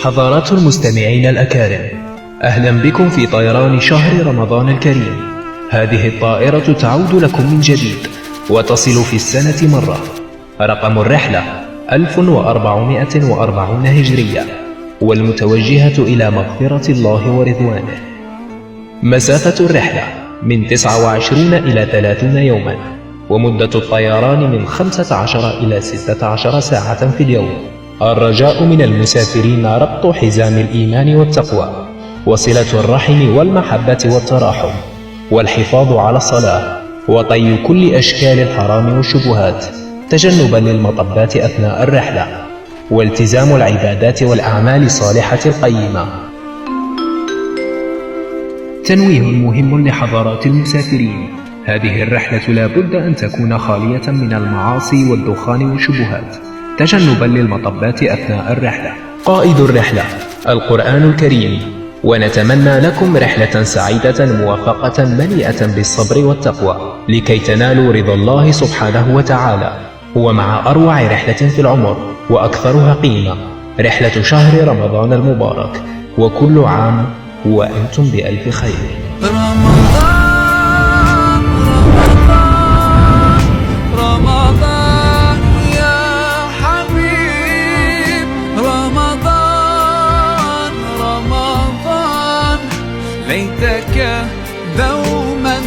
حضرات المستمعين الأكارم، أهلا بكم في طيران شهر رمضان الكريم. هذه الطائرة تعود لكم من جديد وتصل في السنة مرة. رقم الرحلة 1440 هجرية، والمتوجهة إلى مغفرة الله ورضوانه. مسافة الرحلة من 29 إلى 30 يوما، ومدة الطيران من 15 إلى 16 ساعة في اليوم. الرجاء من المسافرين ربط حزام الإيمان والتقوى، وصلة الرحم والمحبة والتراحم، والحفاظ على الصلاة، وطي كل أشكال الحرام والشبهات، تجنبا للمطبات أثناء الرحلة، والتزام العبادات والأعمال الصالحة القيمة. تنويه مهم لحضرات المسافرين: هذه الرحلة لا بد أن تكون خالية من المعاصي والدخان والشبهات، تجنبا للمطبات أثناء الرحلة. قائد الرحلة القرآن الكريم، ونتمنى لكم رحلة سعيدة موفقة مليئة بالصبر والتقوى، لكي تنالوا رضا الله سبحانه وتعالى. ومع أروع رحلة في العمر وأكثرها قيمة، رحلة شهر رمضان المبارك، وكل عام وأنتم بألف خير. رمضان يا حبيب، رمضان ليتك دوما